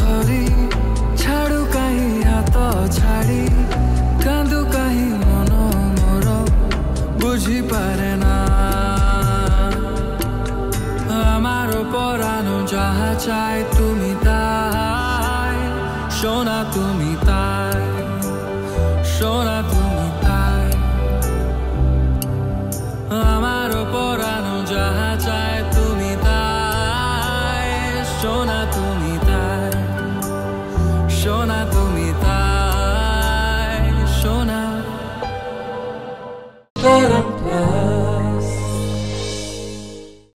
ধরি ছাড়ু কাহি হাত ছাড়ি কান্দু কাহি মন মোর বুঝি পারে না আমার পরানো যাহা চাই তুমি তাই সোনা তুমি তাই সোনা তুমি